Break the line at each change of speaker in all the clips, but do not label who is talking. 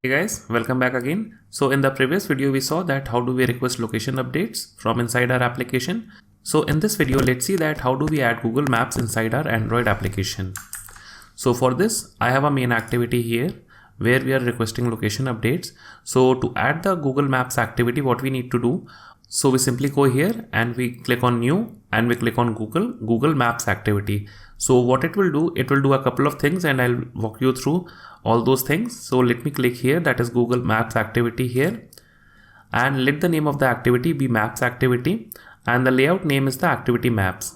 Hey guys, welcome back again. So in the previous video we saw that how do we request location updates from inside our application. So in this video let's see that how do we add Google Maps inside our Android application. So for this I have a main activity here where we are requesting location updates. So to add the Google Maps activity, what we need to do, so we simply go here and we click on new and we click on Google Maps activity. So what it will do a couple of things and I'll walk you through all those things. So let me click here, that is Google Maps activity here, and let the name of the activity be Maps activity and the layout name is the activity Maps.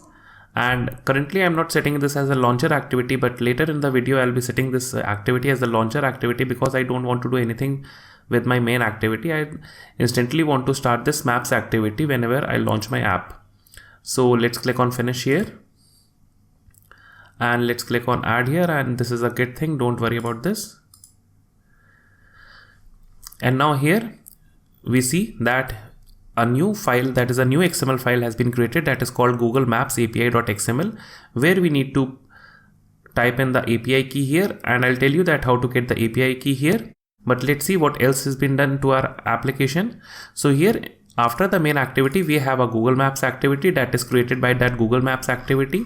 And currently I'm not setting this as a launcher activity, but later in the video I'll be setting this activity as a launcher activity because I don't want to do anything with my main activity. I instantly want to start this Maps activity whenever I launch my app. So let's click on finish here and let's click on add here, and this is a Git thing, don't worry about this. And now here we see that a new file, that is a new XML file has been created, that is called Google Maps API.xml, where we need to type in the API key here, and I'll tell you that how to get the API key here. But let's see what else has been done to our application. So here after the main activity we have a Google Maps activity that is created by that Google Maps activity,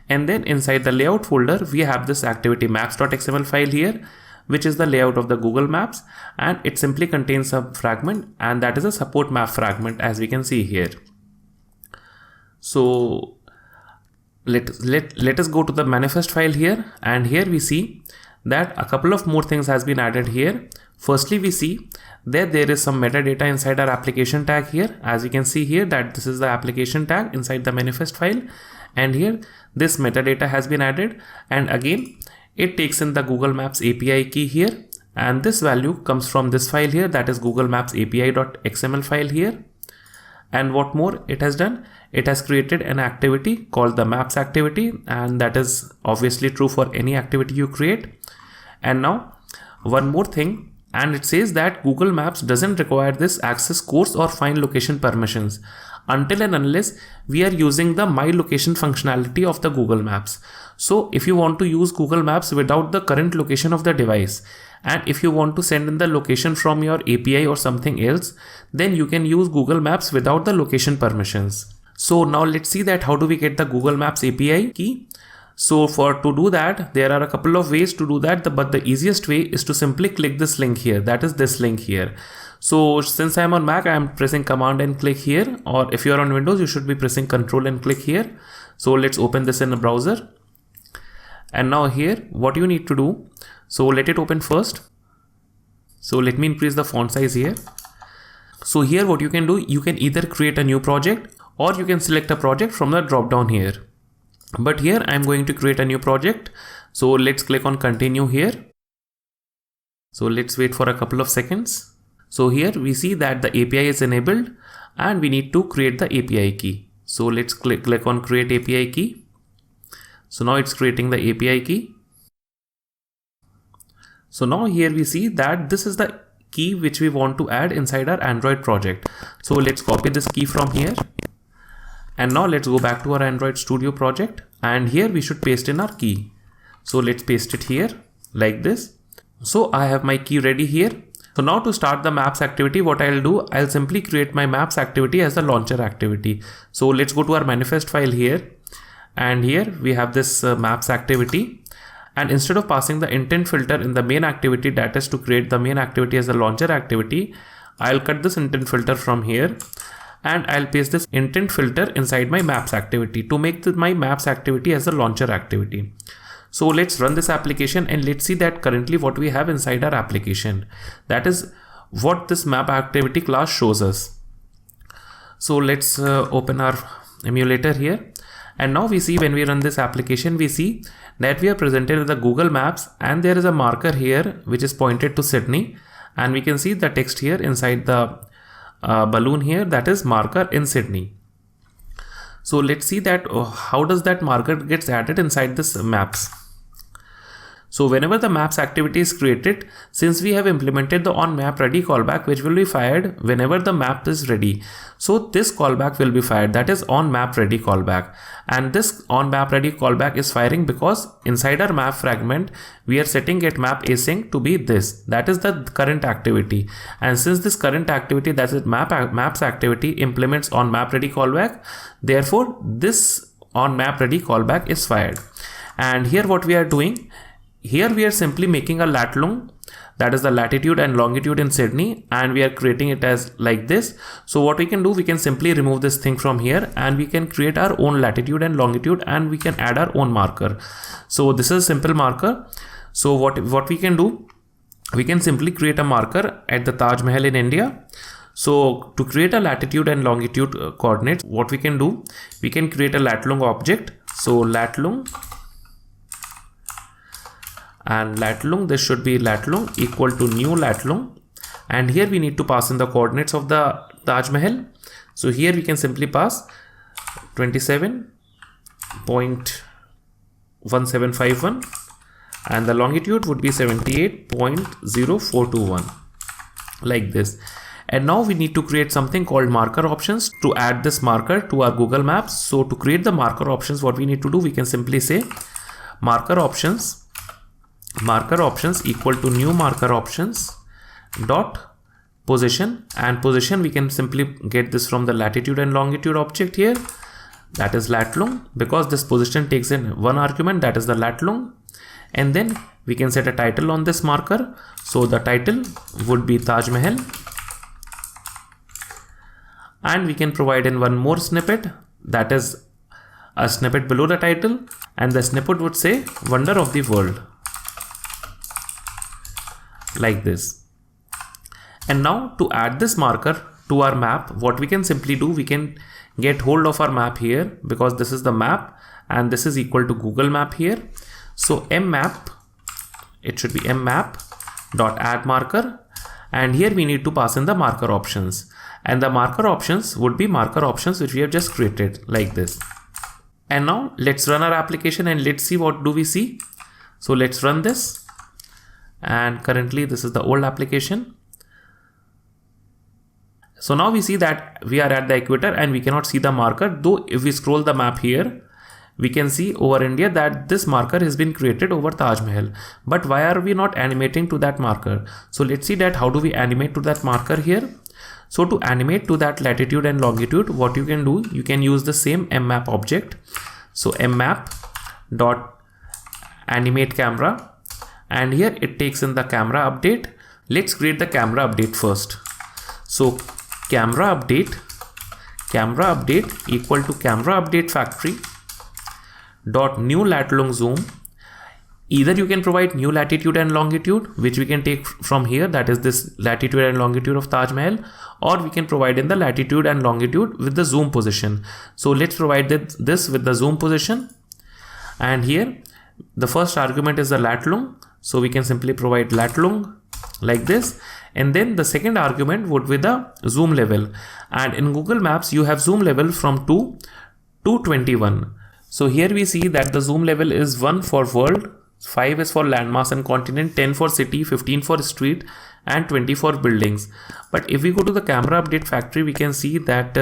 and then inside the layout folder we have this activity maps.xml file here, which is the layout of the Google Maps, and it simply contains a fragment, and that is a support map fragment as we can see here. So let us go to the manifest file here, and here we see that a couple of more things has been added here. Firstly, we see that there is some metadata inside our application tag here. As you can see here that this is the application tag inside the manifest file, and here this metadata has been added, and again it takes in the Google Maps API key here, and this value comes from this file here, that is Google Maps API.xml file here. And what more it has done, it has created an activity called the Maps activity, and that is obviously true for any activity you create. And now one more thing, and it says that Google Maps doesn't require this access course or find location permissions until and unless we are using the My Location functionality of the Google Maps. So if you want to use Google Maps without the current location of the device, and if you want to send in the location from your API or something else, then you can use Google Maps without the location permissions. So now let's see that how do we get the Google Maps API key. So to do that, there are a couple of ways to do that, but the easiest way is to simply click this link here, that is this link here. So since I'm on Mac, I'm pressing command and click here, or if you're on Windows, you should be pressing control and click here. So let's open this in a browser. And now here, what you need to do, so let it open first. So let me increase the font size here. So here what you can do, you can either create a new project or you can select a project from the drop down here. But here I'm going to create a new project. So let's click on continue here. So let's wait for a couple of seconds. So here we see that the API is enabled and we need to create the API key. So let's click on create API key. So now it's creating the API key. So now here we see that this is the key which we want to add inside our Android project. So let's copy this key from here. And now let's go back to our Android Studio project, and here we should paste in our key. So let's paste it here like this. So I have my key ready here. So now to start the Maps activity, what I'll do, I'll simply create my Maps activity as a launcher activity. So let's go to our manifest file here, and here we have this Maps activity. And instead of passing the intent filter in the main activity, that is to create the main activity as a launcher activity, I'll cut this intent filter from here, and I'll paste this intent filter inside my Maps activity to make my Maps activity as a launcher activity. So let's run this application and let's see that currently what we have inside our application. That is what this map activity class shows us. So let's open our emulator here. And now we see when we run this application, we see that we are presented with the Google Maps, and there is a marker here which is pointed to Sydney, and we can see the text here inside the balloon here, that is marker in Sydney. So let's see that how does that marker gets added inside this Maps. So whenever the maps activity is created, since we have implemented the onMapReady callback, which will be fired whenever the map is ready. So this callback will be fired, that is onMapReady callback. And this onMapReady callback is firing because inside our map fragment, we are setting getMapAsync to be this. That is the current activity. And since this current activity, that is maps activity, implements onMapReady callback, therefore this onMapReady callback is fired. And here what we are doing, here we are simply making a lat long, that is the latitude and longitude in Sydney, and we are creating it as like this. So what we can do, we can simply remove this thing from here and we can create our own latitude and longitude, and we can add our own marker. So this is a simple marker. So what we can do, we can simply create a marker at the Taj Mahal in India. So to create a latitude and longitude coordinates, what we can do, we can create a lat long object. So lat long, and lat long, this should be lat long equal to new lat long, and here we need to pass in the coordinates of the Taj Mahal. So here we can simply pass 27.1751 and the longitude would be 78.0421, like this. And now we need to create something called marker options to add this marker to our Google Maps. So to create the marker options, what we need to do, we can simply say marker options equal to new marker options dot position, and position we can simply get this from the latitude and longitude object here, that is lat long, because this position takes in one argument, that is the lat long. And then we can set a title on this marker. So the title would be Taj Mahal, and we can provide in one more snippet, that is a snippet below the title, and the snippet would say Wonder of the World, like this. And now to add this marker to our map, what we can simply do, we can get hold of our map here, because this is the map and this is equal to Google Map here. So mmap, it should be mmap dot add marker, and here we need to pass in the marker options, and the marker options would be marker options which we have just created, like this. And now let's run our application and let's see what do we see. So let's run this. And currently this is the old application. So now we see that we are at the equator and we cannot see the marker, though if we scroll the map here, we can see over India that this marker has been created over Taj Mahal. But why are we not animating to that marker? So let's see that how do we animate to that marker here. So to animate to that latitude and longitude, what you can do, you can use the same mmap object. So mmap dot animate camera, and here it takes in the camera update. Let's create the camera update first. So camera update equal to camera update factory dot new lat long zoom. Either you can provide new latitude and longitude, which we can take from here, that is this latitude and longitude of Taj Mahal, or we can provide in the latitude and longitude with the zoom position. So let's provide this with the zoom position, and here the first argument is the lat long, so we can simply provide lat long like this, and then the second argument would be the zoom level, and in Google Maps you have zoom level from 2 to 21. So here we see that the zoom level is 1 for world, 5 is for landmass and continent, 10 for city, 15 for street, and 20 for buildings. But if we go to the camera update factory, we can see that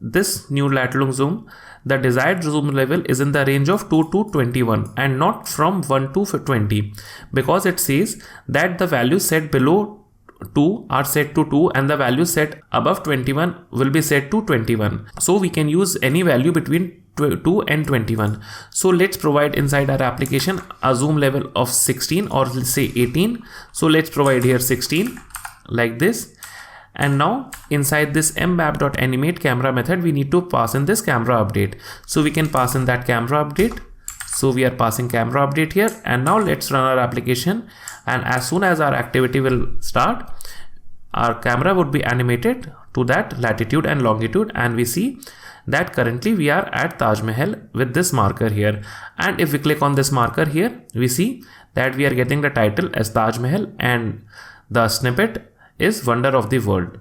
this new lat long zoom, the desired zoom level is in the range of 2 to 21 and not from 1 to 20, because it says that the values set below 2 are set to 2 and the values set above 21 will be set to 21. So we can use any value between 2 and 21. So let's provide inside our application a zoom level of 16, or let's say 18. So let's provide here 16 like this. And now inside this mmap.animate camera method, we need to pass in this camera update. So we can pass in that camera update. So we are passing camera update here, and now let's run our application, and as soon as our activity will start, our camera would be animated to that latitude and longitude, and we see that currently we are at Taj Mahal with this marker here. And if we click on this marker here, we see that we are getting the title as Taj Mahal and the snippet is Wonder of the World.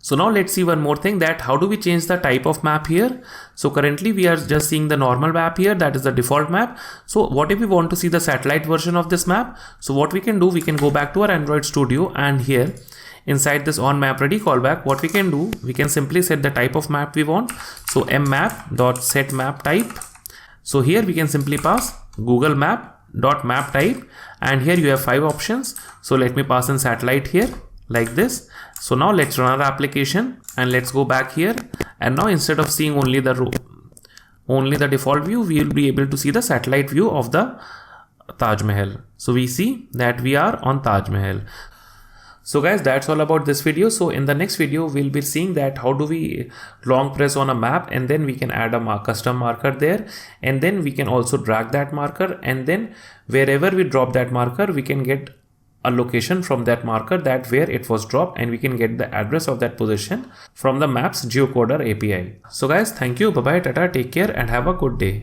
So now let's see one more thing, that how do we change the type of map here. So currently we are just seeing the normal map here, that is the default map. So what if we want to see the satellite version of this map? So what we can do, we can go back to our Android Studio, and here inside this on map ready callback, what we can do, we can simply set the type of map we want. So mmap.set map type. So here we can simply pass Google Map.map type, and here you have 5 options. So let me pass in satellite here like this. So now let's run our application and let's go back here, and now instead of seeing only the default view, we will be able to see the satellite view of the Taj Mahal. So we see that we are on Taj Mahal. So guys, that's all about this video. So in the next video, we'll be seeing that how do we long press on a map, and then we can add a custom marker there, and then we can also drag that marker, and then wherever we drop that marker, we can get a location from that marker, that where it was dropped, and we can get the address of that position from the Maps Geocoder API. So guys, thank you, bye bye, tata, take care, and have a good day.